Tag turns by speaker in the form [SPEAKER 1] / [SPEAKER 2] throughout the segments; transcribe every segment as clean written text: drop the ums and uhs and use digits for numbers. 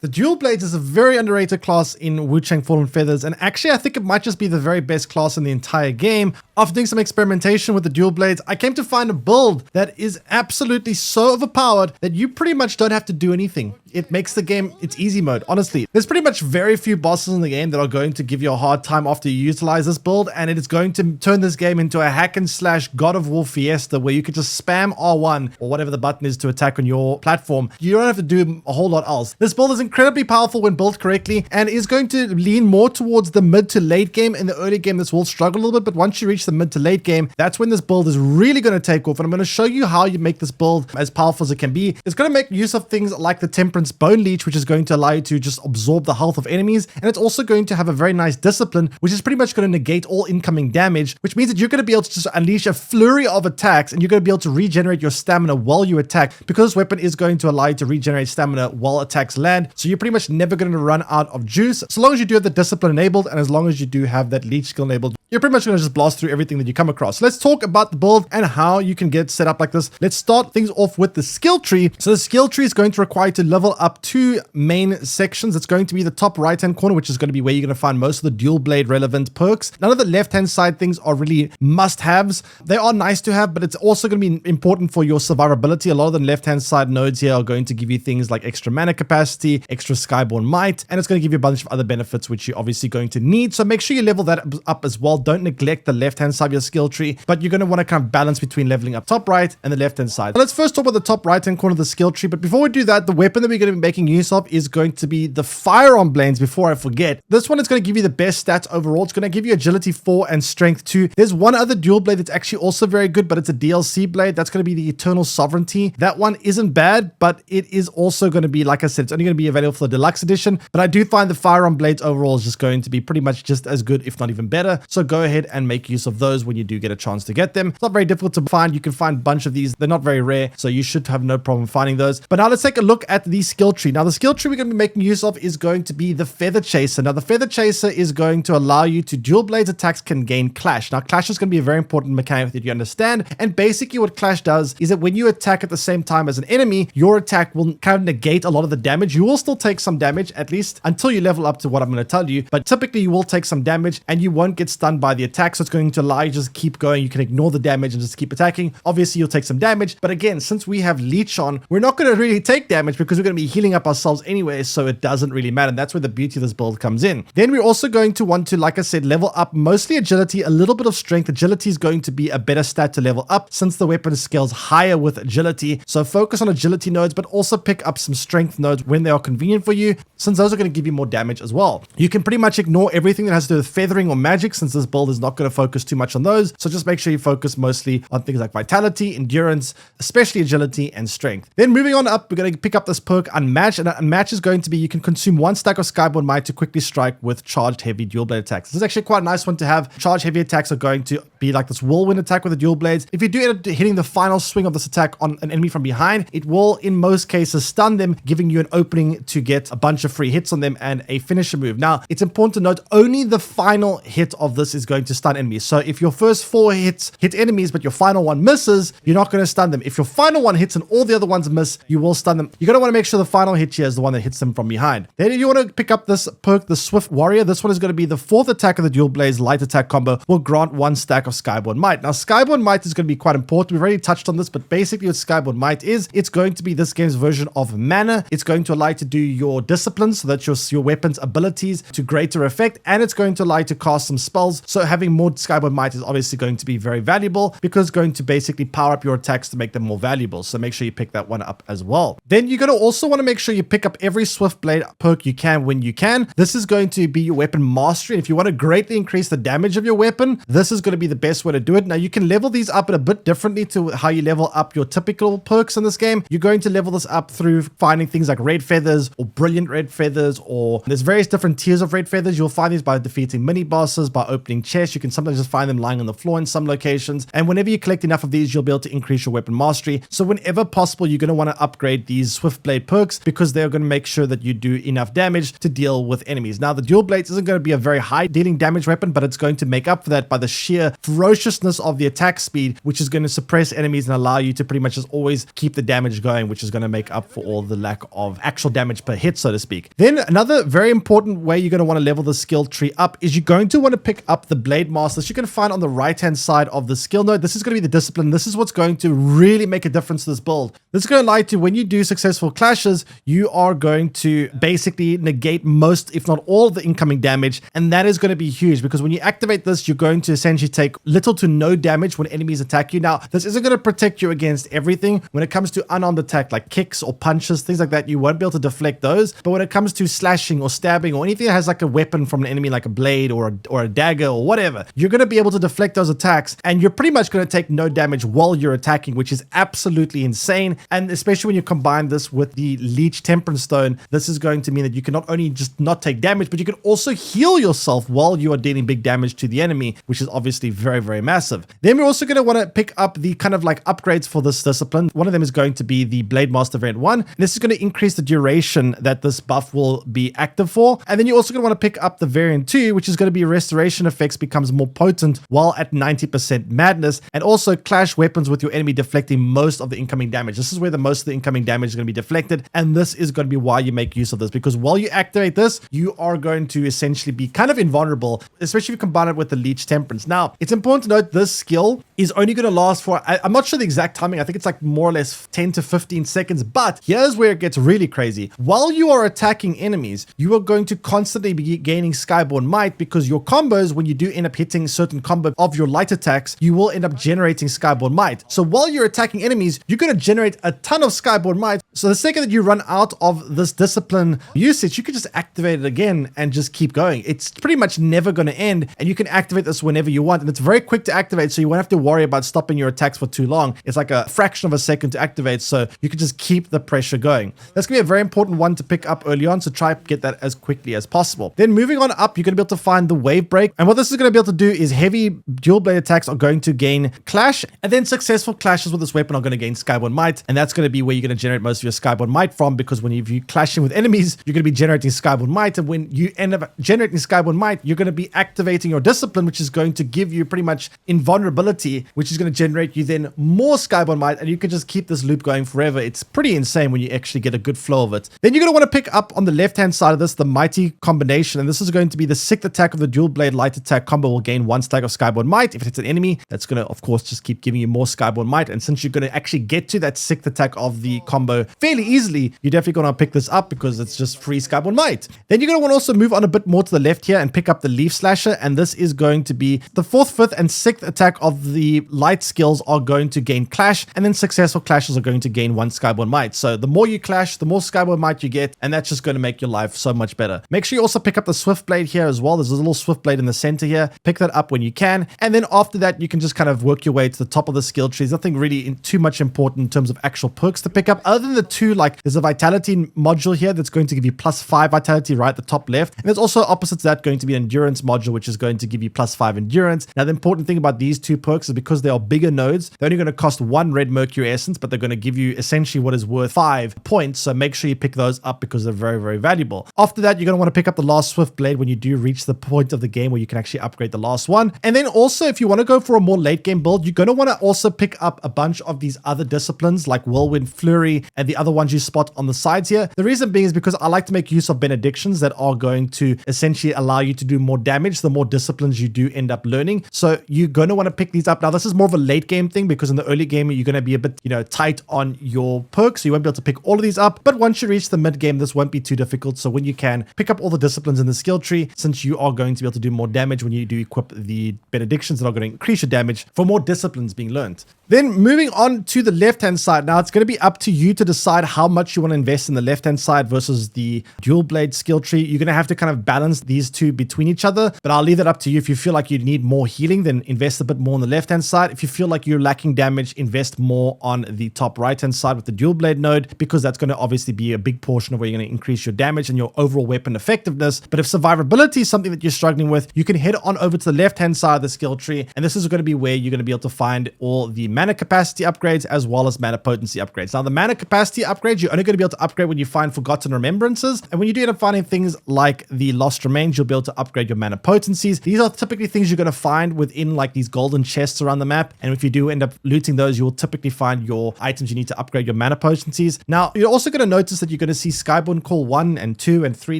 [SPEAKER 1] The dual blades is a very underrated class in Wuchang Fallen Feathers, and actually I think it might just be the very best class in the entire game. After doing some experimentation with the dual blades, I came to find a build that is absolutely so overpowered that you pretty much don't have to do anything. It makes the game, it's easy mode, honestly. There's pretty much very few bosses in the game that are going to give you a hard time after you utilize this build, and it is going to turn this game into a hack and slash God of War fiesta where you could just spam R1 or whatever the button is to attack on your platform. You don't have to do a whole lot else. This build is incredibly powerful when built correctly and is going to lean more towards the mid to late game. In the early game, this will struggle a little bit, but once you reach the mid to late game, that's when this build is really going to take off. And I'm going to show you how you make this build as powerful as it can be. It's going to make use of things like the Temperance Bone Leech, which is going to allow you to just absorb the health of enemies. And it's also going to have a very nice discipline, which is pretty much going to negate all incoming damage, which means that you're going to be able to just unleash a flurry of attacks and you're going to be able to regenerate your stamina while you attack, because this weapon is going to allow you to regenerate stamina while attacks land. So you're pretty much never going to run out of juice. So long as you do have the discipline enabled and as long as you do have that leech skill enabled, you're pretty much going to just blast through everything that you come across. So let's talk about the build and how you can get set up like this. Let's start things off with the skill tree. So the skill tree is going to require you to level up two main sections. It's going to be the top right hand corner, which is going to be where you're going to find most of the dual blade relevant perks. None of the left hand side things are really must haves. They are nice to have, but it's also going to be important for your survivability. A lot of the left hand side nodes here are going to give you things like extra mana capacity, extra skyborn might, and it's going to give you a bunch of other benefits which you're obviously going to need. So make sure you level that up as well. Don't neglect the left hand side of your skill tree, but you're going to want to kind of balance between leveling up top right and the left hand side. So let's first talk about the top right hand corner of the skill tree. But before we do that, the weapon that we're going to be making use of is going to be the firearm blades. Before I forget, this one is going to give you the best stats overall. It's going to give you agility 4 and strength 2. There's one other dual blade that's actually also very good, but it's a DLC blade. That's going to be the Eternal Sovereignty. That one isn't bad, but it is also going to be, like I said, it's only going to be available for the deluxe edition. But I do find the firearm blades overall is just going to be pretty much just as good, if not even better. So go ahead and make use of those when you do get a chance to get them. It's not very difficult to find. You can find a bunch of these. They're not very rare, so you should have no problem finding those. But now let's take a look at the skill tree. Now the skill tree we're going to be making use of is going to be the Feather Chaser. Now the Feather Chaser is going to allow you to dual blades attacks can gain clash. Now clash is going to be a very important mechanic that you understand. And basically what clash does is that when you attack at the same time as an enemy, your attack will kind of negate a lot of the damage. You will still take some damage, at least until you level up to what I'm going to tell you. But typically you will take some damage and you won't get stunned by the attack. So it's going to allow you to just keep going. You can ignore the damage and just keep attacking. Obviously you'll take some damage, but again, since we have Leech on, we're not going to really take damage because we're going to be healing up ourselves anyway, so it doesn't really matter. And that's where the beauty of this build comes in. Then we're also going to want to, like I said, level up mostly agility, a little bit of strength. Agility is going to be a better stat to level up since the weapon scales higher with agility. So focus on agility nodes, but also pick up some strength nodes when they are convenient for you, since those are going to give you more damage as well. You can pretty much ignore everything that has to do with feathering or magic, since this build is not going to focus too much on those. So just make sure you focus mostly on things like vitality, endurance, especially agility and strength. Then moving on up, we're going to pick up this perk Unmatched, and Unmatched is going to be you can consume 1 stack of skyborn might to quickly strike with charged heavy dual blade attacks. This is actually quite a nice one to have. Charged heavy attacks are going to be like this whirlwind attack with the dual blades. If you do end up hitting the final swing of this attack on an enemy from behind, it will in most cases stun them, giving you an opening to get a bunch of free hits on them and a finisher move. Now it's important to note only the final hit of this is going to stun enemies. So if your first 4 hits hit enemies but your final one misses, you're not going to stun them. If your final one hits and all the other ones miss, you will stun them. You're going to want to make sure the final hit here is the one that hits them from behind. Then if you want to pick up this perk, the Swift Warrior, this one is going to be the 4th attack of the dual blades light attack combo, will grant 1 stack of skyborn might. Now skyborn might is going to be quite important. We've already touched on this, but basically what skyborn might is, it's going to be this game's version of mana. It's going to allow you to do your disciplines so that your weapon's abilities to greater effect, and it's going to allow you to cast some spells. So having more skyborn might is obviously going to be very valuable because it's going to basically power up your attacks to make them more valuable. So make sure you pick that one up as well. Then you're going to also want to make sure you pick up every Swift Blade perk you can when you can. This is going to be your weapon mastery. If you want to greatly increase the damage of your weapon, this is going to be the best way to do it. Now you can level these up a bit differently to how you level up your typical perks in this game. You're going to level this up through finding things like red feathers or brilliant red feathers, or there's various different tiers of red feathers. You'll find these by defeating mini bosses, by opening chests. You can sometimes just find find them lying on the floor in some locations. And whenever you collect enough of these, you'll be able to increase your weapon mastery. So whenever possible, you're going to want to upgrade these Swift Blade perks because they're going to make sure that you do enough damage to deal with enemies. Now, the Dual Blades isn't going to be a very high dealing damage weapon, but it's going to make up for that by the sheer ferociousness of the attack speed, which is going to suppress enemies and allow you to pretty much just always keep the damage going, which is going to make up for all the lack of actual damage per hit, so to speak. Then another very important way you're going to want to level the skill tree up is you're going to want to pick up the Blade Masters you can find on the right-hand side of the skill node. This is going to be the discipline. This is what's going to really make a difference to this build. This is going to allow you to, when you do successful clashes, you are going to basically negate most, if not all, of the incoming damage, and that is going to be huge because when you activate this, you're going to essentially take little to no damage when enemies attack you. Now, this isn't going to protect you against everything. When it comes to unarmed attack, like kicks or punches, things like that, you won't be able to deflect those. But when it comes to slashing or stabbing or anything that has like a weapon from an enemy, like a blade or a dagger or whatever, you're going to be able to deflect those attacks, and you're pretty much going to take no damage while you're attacking, which is absolutely insane. And especially when you combine this with the Leech Temperance Stone, this is going to mean that you can not only just not take damage, but you can also heal yourself while you are dealing big damage to the enemy, which is obviously very, very massive. Then we're also going to want to pick up the kind of like upgrades for this discipline. One of them is going to be the Blade Master Variant 1. And this is going to increase the duration that this buff will be active for. And then you're also going to want to pick up the Variant 2, which is going to be Restoration Effects becomes more potent while at 90% madness, and also clash weapons with your enemy, deflecting most of the incoming damage. This is where the most of the incoming damage is going to be deflected, and this is going to be why you make use of this, because while you activate this, you are going to essentially be kind of invulnerable, especially if you combine it with the Leech Temperance. Now, it's important to note this skill is only going to last for, I'm not sure the exact timing, I think it's like more or less 10 to 15 seconds, but here's where it gets really crazy. While you are attacking enemies, you are going to constantly be gaining Skyborn Might, because your combos, when you do end up hitting certain combo of your light attacks, you will end up generating Skyborn Might. So while you're attacking enemies, you're going to generate a ton of Skyborn Might. So the second that you run out of this discipline usage, you can just activate it again and just keep going. It's pretty much never going to end, and you can activate this whenever you want, and it's very quick to activate, so you won't have to worry about stopping your attacks for too long. It's like a fraction of a second to activate, so you can just keep the pressure going. That's going to be a very important one to pick up early on, so try to get that as quickly as possible. Then moving on up, you're going to be able to find the Wave Break, and what this is going to be able to do is heavy dual blade attacks are going to gain Clash, and then successful clashes with this weapon are going to gain Skyborn Might, and that's going to be where you're going to generate most of your Skyborn Might from, because when you're clashing with enemies, you're going to be generating Skyborn Might, and when you end up generating Skyborn Might, you're going to be activating your discipline, which is going to give you pretty much invulnerability, which is going to generate you then more Skyborn Might, and you can just keep this loop going forever. It's pretty insane when you actually get a good flow of it. Then you're going to want to pick up on the left-hand side of this, the Mighty combination, and this is going to be the 6th attack of the dual blade light attack combo will gain 1 stack of Skyborn Might. If it's an enemy, that's going to, of course, just keep giving you more Skyborn Might, and since you're going to actually get to that 6th attack of the combo fairly easily, you're definitely going to pick this up because it's just free Skyborn Might. Then you're going to want to also move on a bit more to the left here and pick up the Leaf Slasher, and this is going to be the 4th, 5th, and 6th attack of the light skills are going to gain Clash, and then successful clashes are going to gain 1 Skyborn Might. So the more you clash, the more Skyborn Might you get, and that's just going to make your life so much better. Make sure you also pick up the Swift Blade here as well. There's a little Swift Blade in the center here. Pick that up when you can, and then after that, you can just kind of work your way to the top of the skill tree. There's nothing really too much important in terms of actual perks to pick up, other than the two, like there's a Vitality module here that's going to give you +5 Vitality right at the top left, and there's also opposite to that going to be an Endurance module, which is going to give you +5 Endurance. Now, the important thing about these two perks is because they are bigger nodes, they're only going to cost 1 red Mercury Essence, but they're going to give you essentially what is worth 5 points, so make sure you pick those up because they're very, very valuable. After that, you're going to want to pick up the last Swift Blade when you do reach the point of the game where you can actually upgrade the last one. And then also, if you want to go for a more late game build, you're going to want to also pick up a bunch of these other disciplines like Whirlwind Flurry and the other ones you spot on the sides here. The reason being is because I like to make use of Benedictions that are going to essentially allow you to do more damage the more disciplines you do end up learning. So you're going to want to pick these up. Now, this is more of a late game thing because in the early game, you're going to be a bit, tight on your perks, so you won't be able to pick all of these up. But once you reach the mid game, this won't be too difficult. So when you can, pick up all the disciplines in the skill tree, since you are going to be able to do more damage when you do equip the Benedictions that are going to increase your damage for more disciplines being learned. Then moving on to the left-hand side. Now, it's going to be up to you to decide how much you want to invest in the left-hand side versus the dual blade skill tree. You're going to have to kind of balance these two between each other, but I'll leave that up to you. If you feel like you need more healing, then invest a bit more on the left-hand side. If you feel like you're lacking damage, invest more on the top right-hand side with the dual blade node, because that's going to obviously be a big portion of where you're going to increase your damage and your overall weapon effectiveness. But if survivability is something that you're struggling with, you can head on over to the left-hand left-hand side of the skill tree, and this is going to be where you're going to be able to find all the mana capacity upgrades as well as mana potency upgrades. Now, the mana capacity upgrades, you're only going to be able to upgrade when you find Forgotten Remembrances, and when you do end up finding things like the Lost Remains, you'll be able to upgrade your mana potencies. These are typically things you're going to find within like these golden chests around the map, and if you do end up looting those, you will typically find your items you need to upgrade your mana potencies. Now, you're also going to notice that you're going to see Skyborn Call 1 and 2 and 3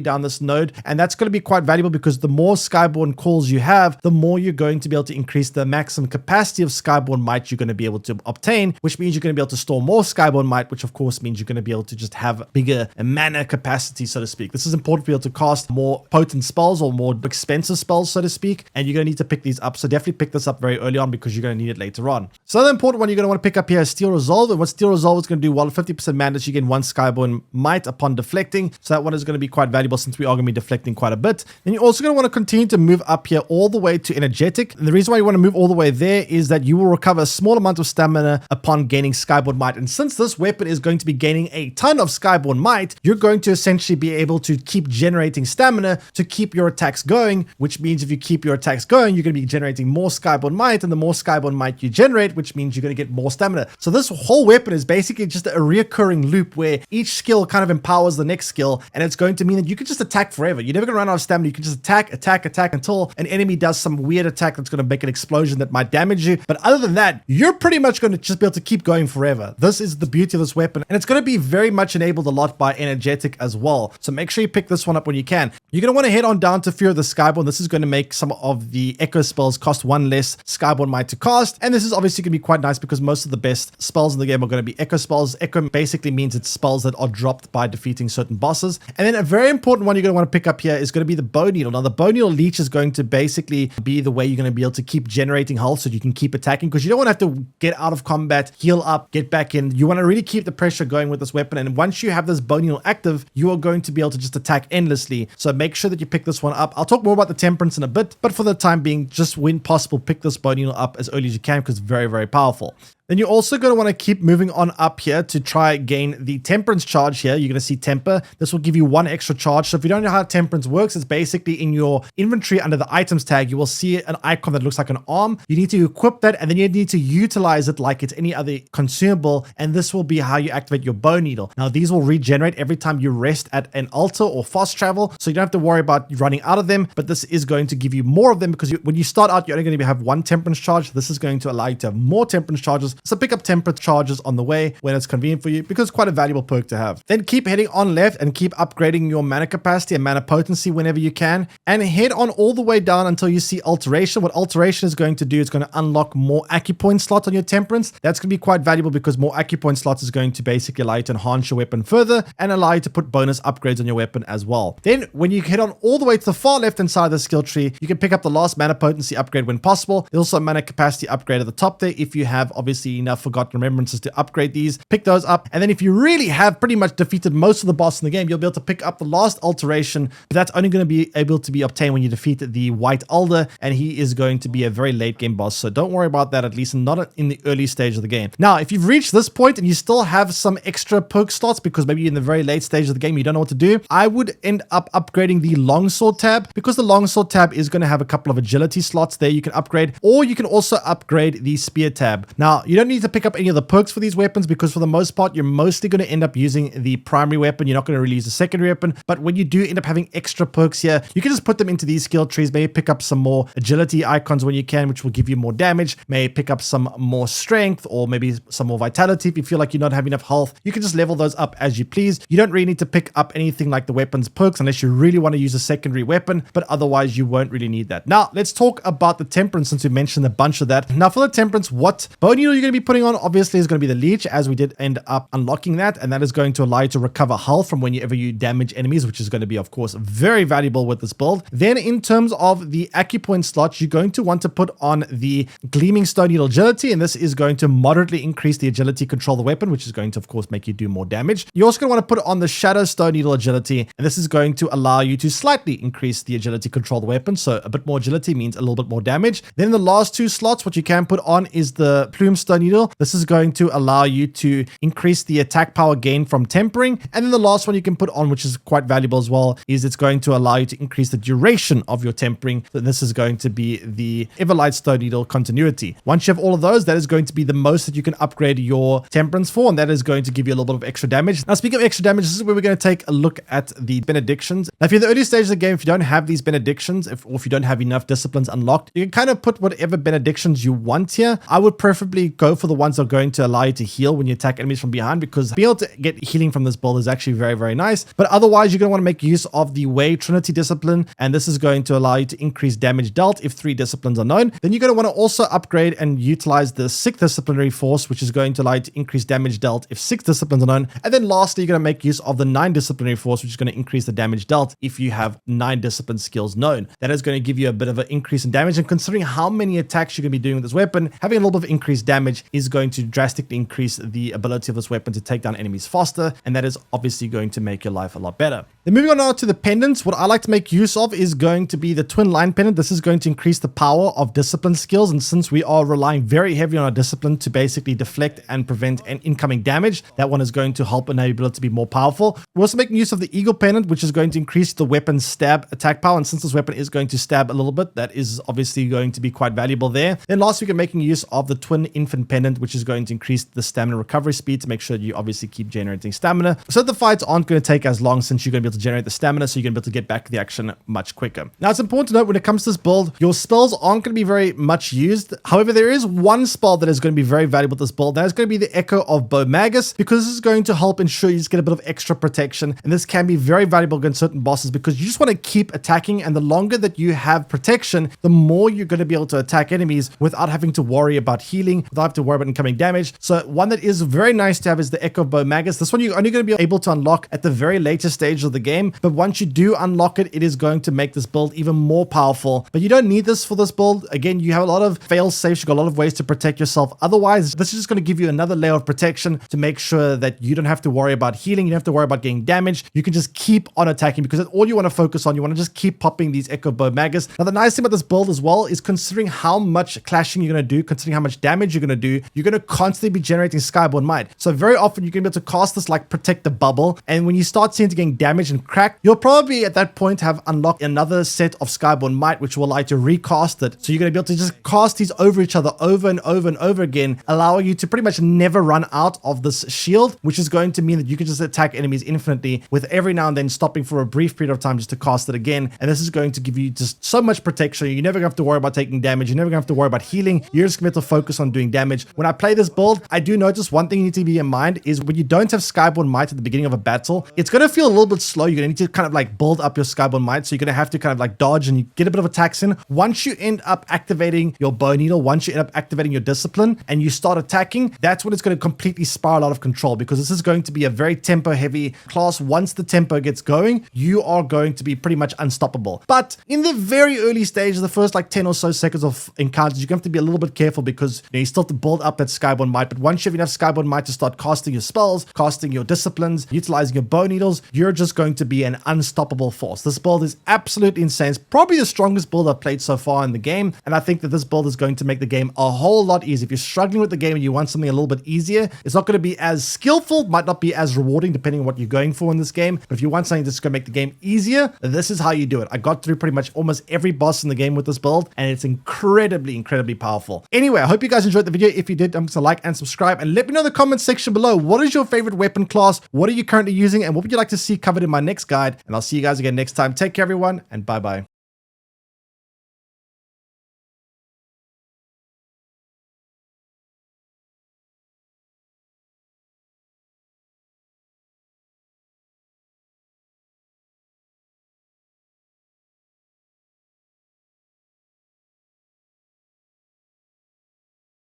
[SPEAKER 1] down this node, and that's going to be quite valuable because the more Skyborn calls you have, the more you're going to be able to increase the maximum capacity of Skyborn Might you're going to be able to obtain, which means you're going to be able to store more Skyborn Might, which of course means you're going to be able to just have bigger mana capacity, so to speak. This is important to be able to cast more potent spells or more expensive spells, so to speak, and you're going to need to pick these up. So definitely pick this up very early on because you're going to need it later on. So the important one you're going to want to pick up here is Steel Resolve, and what Steel Resolve is going to do, well, 50% mana, you gain 1 Skyborn Might upon deflecting, so that one is going to be quite valuable since we are going to be deflecting quite a bit. And you're also going to want to continue to move up here all the way to Energetic, and the reason why you want to move all the way there is that you will recover a small amount of stamina upon gaining Skyborn Might, and since this weapon is going to be gaining a ton of Skyborn Might, you're going to essentially be able to keep generating stamina to keep your attacks going, which means if you keep your attacks going, you're going to be generating more Skyborn Might, and the more Skyborn Might you generate, which means you're going to get more stamina. So this whole weapon is basically just a reoccurring loop where each skill kind of empowers the next skill, and it's going to mean that you can just attack forever. You're never going to run out of stamina. You can just attack until an enemy does some weird attack that's going to make an explosion that might damage you. But other than that, you're pretty much going to just be able to keep going forever. This is the beauty of this weapon, and it's going to be very much enabled a lot by Energetic as well. So make sure you pick this one up when you can. You're going to want to head on down to Fear of the Skyborn. This is going to make some of the Echo spells cost 1 less Skyborn Might to cast, and this is obviously going to be quite nice because most of the best spells in the game are going to be Echo spells. Echo basically means it's spells that are dropped by defeating certain bosses. And then a very important one you're going to want to pick up here is going to be the Bow Needle. Now, the Bow Needle Leech is going to basically be the way you're going to be able to keep generating health so you can keep attacking, because you don't want to have to get out of combat, heal up, get back in. You want to really keep the pressure going with this weapon, and once you have this Bow Needle active, you are going to be able to just attack endlessly. So make sure that you pick this one up. I'll talk more about the Temperance in a bit, but for the time being, just when possible, pick this Bow Needle up as early as you can because it's very, very powerful. Then you're also going to want to keep moving on up here to try gain the Temperance charge here. You're going to see Temper. This will give you 1 extra charge. So if you don't know how Temperance works, it's basically in your inventory under the items tag, you will see an icon that looks like an arm. You need to equip that, and then you need to utilize it like it's any other consumable, and this will be how you activate your Bow Needle. Now, these will regenerate every time you rest at an altar or fast travel, so you don't have to worry about running out of them, but this is going to give you more of them because when you start out, you're only going to have 1 Temperance charge. This is going to allow you to have more Temperance charges. So pick up Temperance charges on the way when it's convenient for you because it's quite a valuable perk to have. Then keep heading on left and keep upgrading your mana capacity and mana potency whenever you can, and head on all the way down until you see Alteration. What Alteration is going to do is going to unlock more acupoint slots on your Temperance. That's going to be quite valuable because more acupoint slots is going to basically allow you to enhance your weapon further and allow you to put bonus upgrades on your weapon as well. Then when you head on all the way to the far left hand side of the skill tree, you can pick up the last mana potency upgrade when possible. There's also a mana capacity upgrade at the top there if you have obviously enough Forgotten Remembrances to upgrade these. Pick those up, and then if you really have pretty much defeated most of the boss in the game, you'll be able to pick up the last Alteration, but that's only going to be able to be obtained when you defeat the White Alder, and he is going to be a very late game boss, so don't worry about that, at least not in the early stage of the game. Now, if you've reached this point and you still have some extra perk slots because maybe in the very late stage of the game you don't know what to do, I would end up upgrading the Longsword tab because the Longsword tab is going to have a couple of agility slots there you can upgrade, or you can also upgrade the Spear tab. Now, you don't need to pick up any of the perks for these weapons because for the most part, you're mostly going to end up using the primary weapon. You're not going to really use the secondary weapon, but when you do end up having extra perks here, you can just put them into these skill trees. Maybe pick up some more agility icons when you can, which will give you more damage. Maybe pick up some more strength or maybe some more vitality. If you feel like you don't have enough health, you can just level those up as you please. You don't really need to pick up anything like the weapon's perks unless you really want to use a secondary weapon, but otherwise you won't really need that. Now, let's talk about the Temperance since we mentioned a bunch of that. Now, for the Temperance, what Bow Needle you're going to be putting on obviously is going to be the Leech, as we did end up unlocking that, and that is going to allow you to recover health from whenever you damage enemies, which is going to be, of course, very valuable with this build. Then in terms of the acupoint slots, you're going to want to put on the Gleaming Stone Needle Agility, and this is going to moderately increase the agility control of the weapon, which is going to, of course, make you do more damage. You're also going to want to put on the Shadow Stone Needle Agility, and this is going to allow you to slightly increase the agility control of the weapon, so a bit more agility means a little bit more damage. Then in the last 2 slots, what you can put on is the Plume Stone Stone Needle. This is going to allow you to increase the attack power gain from tempering. And then the last one you can put on, which is quite valuable as well, is it's going to allow you to increase the duration of your tempering. So this is going to be the Everlight Stone Needle continuity. Once you have all of those, that is going to be the most that you can upgrade your Temperance for, and that is going to give you a little bit of extra damage. Now, speaking of extra damage, this is where we're going to take a look at the Benedictions. Now, if you're in the early stages of the game, if you don't have these Benedictions, or if you don't have enough disciplines unlocked, you can kind of put whatever Benedictions you want here. I would preferably go for the ones that are going to allow you to heal when you attack enemies from behind, because being able to get healing from this build is actually very, very nice. But otherwise, you're going to want to make use of the Way Trinity Discipline, and this is going to allow you to increase damage dealt if 3 disciplines are known. Then you're going to want to also upgrade and utilize the 6th Disciplinary Force, which is going to allow you to increase damage dealt if 6 disciplines are known. And then lastly, you're going to make use of the 9 Disciplinary Force, which is going to increase the damage dealt if you have 9 discipline skills known. That is going to give you a bit of an increase in damage, and considering how many attacks you're going to be doing with this weapon, having a little bit of increased damage is going to drastically increase the ability of this weapon to take down enemies faster, and that is obviously going to make your life a lot better. Then moving on now to the pendants, what I like to make use of is going to be the Twin Line Pendant. This is going to increase the power of discipline skills, and since we are relying very heavily on our discipline to basically deflect and prevent an incoming damage, that one is going to help enable it to be more powerful. We're also making use of the Eagle Pendant, which is going to increase the weapon's stab attack power, and since this weapon is going to stab a little bit, that is obviously going to be quite valuable there. Then last week, we're making use of the Twin Infant Pendant, which is going to increase the stamina recovery speed to make sure you obviously keep generating stamina, so the fights aren't going to take as long since you're going to be able to generate the stamina, so you're going to be able to get back to the action much quicker. Now, it's important to note when it comes to this build, your spells aren't going to be very much used. However, there is one spell that is going to be very valuable to this build. That is going to be the Echo of Bow Magus, because this is going to help ensure you just get a bit of extra protection, and this can be very valuable against certain bosses because you just want to keep attacking, and the longer that you have protection, the more you're going to be able to attack enemies without having to worry about healing, without having to worry about incoming damage. So one that is very nice to have is the Echo of Bow Magus. This one you're only going to be able to unlock at the very latest stage of the game, but once you do unlock it, it is going to make this build even more powerful. But you don't need this for this build. Again, you have a lot of fail safes, you've got a lot of ways to protect yourself. Otherwise, this is just going to give you another layer of protection to make sure that you don't have to worry about healing, you don't have to worry about getting damaged. You can just keep on attacking because that's all you want to focus on. You want to just keep popping these Echo Bow Magus. Now, the nice thing about this build as well is considering how much clashing you're going to do, considering how much damage you're going to do, you're going to constantly be generating Skyborn Might. So very often you're going to be able to cast this like Protect the Bubble, and when you start seeing it getting damaged and cracked, you'll probably at that point have unlocked another set of Skyborn Might, which will allow you to recast it. So you're going to be able to just cast these over each other over and over and over again, allowing you to pretty much never run out of this shield, which is going to mean that you can just attack enemies infinitely with every now and then stopping for a brief period of time just to cast it again. And this is going to give you just so much protection. You're never going to have to worry about taking damage. You're never going to have to worry about healing. You're just going to be able to focus on doing damage. When I play this build, I do notice one thing you need to be in mind is when you don't have Skyborn Might at the beginning of a battle, it's going to feel a little bit slow. You're going to need to kind of like build up your Skyborn Might. So you're going to have to kind of like dodge and you get a bit of attacks in. Once you end up activating your Bow Needle, once you end up activating your Discipline and you start attacking, that's when it's going to completely spiral out of control, because this is going to be a very tempo heavy class. Once the tempo gets going, you are going to be pretty much unstoppable. But in the very early stages, the first like 10 or so seconds of encounters, you're going to have to be a little bit careful because you still have to build up that Skyborn Might. But once you have enough Skyborn Might to start casting your spells, casting your disciplines, utilizing your Bow Needles, you're just going to be an unstoppable force. This build is absolutely insane. It's probably the strongest build I've played so far in the game, and I think that this build is going to make the game a whole lot easier. If you're struggling with the game and you want something a little bit easier, it's not going to be as skillful, might not be as rewarding depending on what you're going for in this game, but if you want something that's going to make the game easier, this is how you do it. I got through pretty much almost every boss in the game with this build, and it's incredibly powerful. Anyway, I hope you guys enjoyed the video. If you did, don't forget to like and subscribe, and let me know in the comments section below, what is your favorite weapon class? What are you currently using, and what would you like to see covered in my next guide? And I'll see you guys again next time. Take care, everyone, and bye-bye.